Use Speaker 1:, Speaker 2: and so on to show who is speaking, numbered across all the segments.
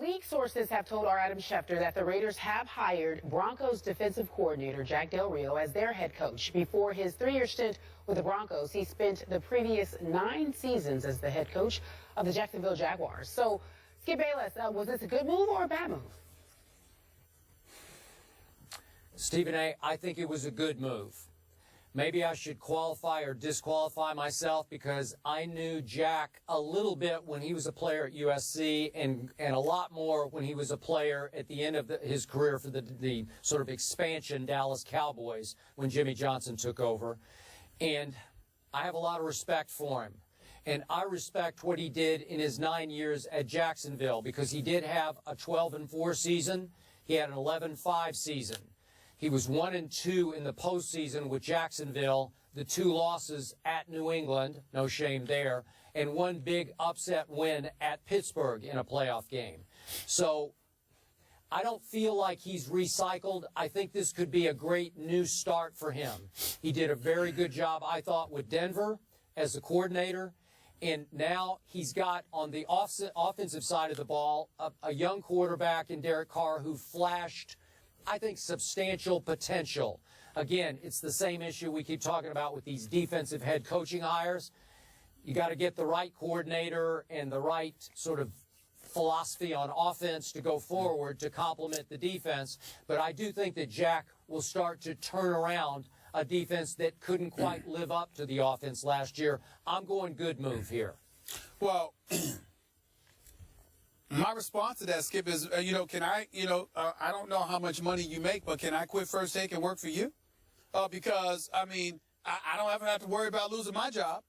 Speaker 1: league sources have told our Adam Schefter that the Raiders have hired Broncos defensive coordinator Jack Del Rio as their head coach. Before his 3-year stint with the Broncos, he spent the previous 9 seasons as the head coach of the Jacksonville Jaguars. So, Skip Bayless, was this a good move or a bad move?
Speaker 2: Stephen A., I think it was a good move. Maybe I should qualify or disqualify myself because I knew Jack a little bit when he was a player at USC and a lot more when he was a player at the end of his career for the sort of expansion Dallas Cowboys when Jimmy Johnson took over. And I have a lot of respect for him. And I respect what he did in his 9 years at Jacksonville because he did have a 12-4 season. He had an 11-5 season. He was 1-2 in the postseason with Jacksonville, the 2 losses at New England, no shame there, and 1 big upset win at Pittsburgh in a playoff game. So I don't feel like he's recycled. I think this could be a great new start for him. He did a very good job, I thought, with Denver as the coordinator. And now he's got on the offensive side of the ball a young quarterback in Derek Carr who flashed, I think, substantial potential. Again, it's the same issue we keep talking about with these defensive head coaching hires. You got to get the right coordinator and the right sort of philosophy on offense to go forward to complement the defense. But I do think that Jack will start to turn around a defense that couldn't quite live up to the offense last year. I'm going good move here.
Speaker 3: Well, my response to that, Skip, is, can I, I don't know how much money you make, but can I quit First Take and work for you? Because, I don't ever have to worry about losing my job.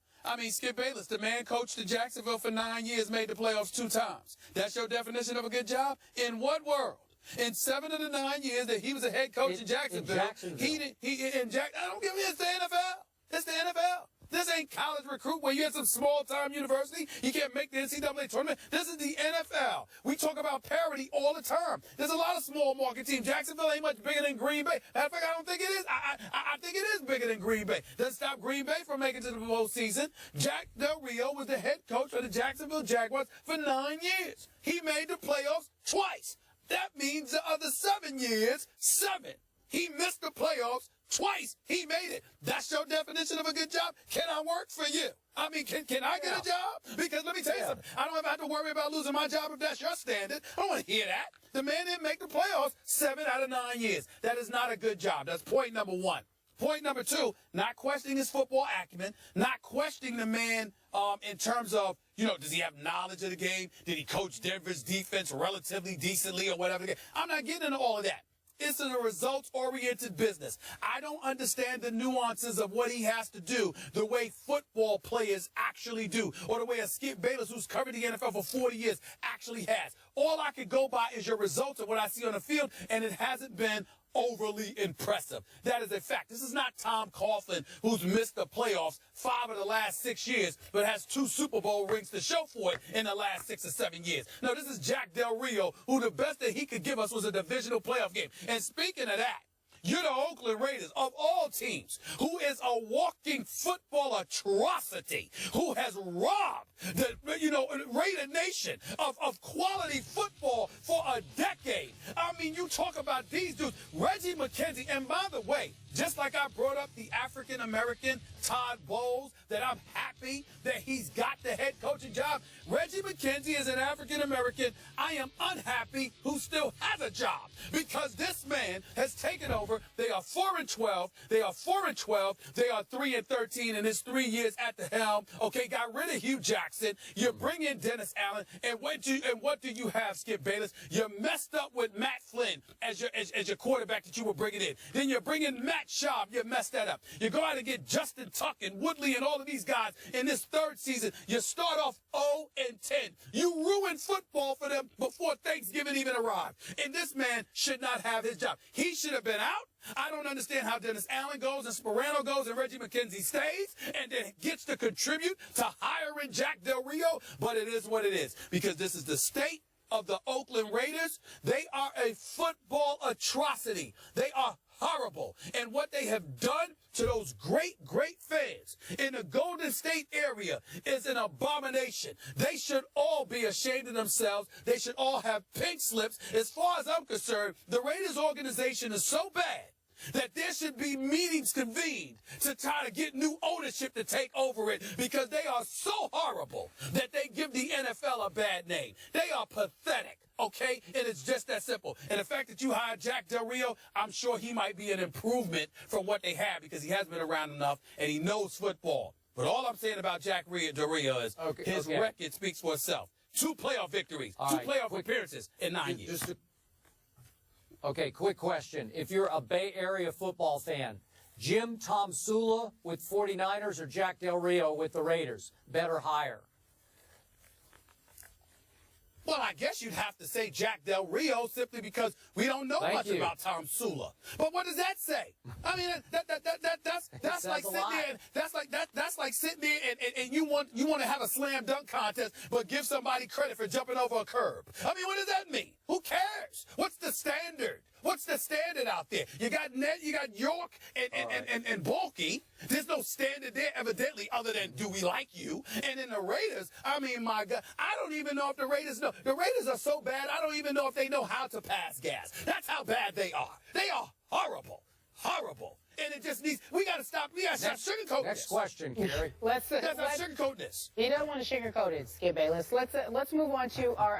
Speaker 3: Skip Bayless, the man coached in Jacksonville for 9 years, made the playoffs 2 times. That's your definition of a good job? In what world? In 7 of the 9 years that he was a head coach in Jacksonville, I don't give a, it's the NFL. It's the NFL. This ain't college recruit where you at some small-time university. You can't make the NCAA tournament. This is the NFL. We talk about parity all the time. There's a lot of small market teams. Jacksonville ain't much bigger than Green Bay. Matter of fact, I don't think it is. I think it is bigger than Green Bay. Doesn't stop Green Bay from making it to the postseason. Jack Del Rio was the head coach for the Jacksonville Jaguars for 9 years. He made the playoffs twice. That means the other 7 years, 7. He missed the playoffs twice. He made it. That's your definition of a good job? Can I work for you? Can I get a job? Because let me tell you something. I don't ever have to worry about losing my job if that's your standard. I don't want to hear that. The man didn't make the playoffs 7 out of 9 years. That is not a good job. That's point number 1. Point number 2, not questioning his football acumen, not questioning the man in terms of, does he have knowledge of the game? Did he coach Denver's defense relatively decently or whatever? I'm not getting into all of that. It's a results-oriented business. I don't understand the nuances of what he has to do the way football players actually do, or the way a Skip Bayless, who's covered the NFL for 40 years, actually has. All I can go by is your results of what I see on the field, and it hasn't been overly impressive. That is a fact. This is not Tom Coughlin, who's missed the playoffs 5 of the last 6 years, but has 2 Super Bowl rings to show for it in the last 6 or 7 years. No, this is Jack Del Rio, who the best that he could give us was a divisional playoff game. And speaking of that, you're the Oakland Raiders, of all teams, who is a walking football atrocity, who has robbed the Raider Nation of quality football for a decade. You talk about these dudes, Reggie McKenzie, and by the way, just like I brought up the African-American Todd Bowles, that I'm happy that he's got the head coaching job, Reggie McKenzie is an African-American I am unhappy who still has a job because this man has taken over. They are 4-12. They are 4-12. They are 3-13 in his 3 years at the helm. Okay, got rid of Hugh Jackson. You bring in Dennis Allen, and what do you have, Skip Bayless? You messed up with Matt Flynn as your quarterback that you were bringing in. Then you bring in Matt Schaub. You messed that up. You go out and get Justin Tuck and Woodley and all of these guys in this 3rd season. You start off 0-10. You ruined football for them before Thanksgiving even arrived. And this man should not have his job. He should have been out. I don't understand how Dennis Allen goes and Sperano goes and Reggie McKenzie stays and then gets to contribute to hiring Jack Del Rio. But it is what it is because this is the state of the Oakland Raiders. They are a football atrocity. They are horrible. And what they have done to those great fans in the Golden State area is an abomination. They should all be ashamed of themselves. They should all have pink slips. As far as I'm concerned, the Raiders organization is so bad that there should be meetings convened to try to get new ownership to take over it, because they are so horrible that they give the NFL a bad name. They are pathetic, okay? And it's just that simple. And the fact that you hired Jack Del Rio, I'm sure he might be an improvement from what they have, because he has been around enough and he knows football. But all I'm saying about Jack Del Rio is his record speaks for itself. 2 playoff victories,
Speaker 2: all
Speaker 3: 2
Speaker 2: right,
Speaker 3: playoff appearances in 9 years.
Speaker 2: Okay, quick question. If you're a Bay Area football fan, Jim Tomsula with 49ers or Jack Del Rio with the Raiders? Better hire?
Speaker 3: Well, I guess you'd have to say Jack Del Rio, simply because we don't know much about Tom Sula. But what does that say? I mean, that's like sitting there. That's like sitting there and you want to have a slam dunk contest, but give somebody credit for jumping over a curb. I mean, what does that mean? Who cares? What's the standard? What's the standard out there? You got York and Bulky. There's no standard there, evidently, other than do we like you? And in the Raiders, I mean, my God, I don't even know if the Raiders know. The Raiders are so bad, I don't even know if they know how to pass gas. That's how bad they are. They are horrible. Horrible. And it just needs, we got to stop sugarcoating this.
Speaker 2: Next question, Kerry.
Speaker 1: Let's
Speaker 3: sugarcoat this.
Speaker 1: You don't want to sugarcoat it, Skip Bayless. Let's move on to our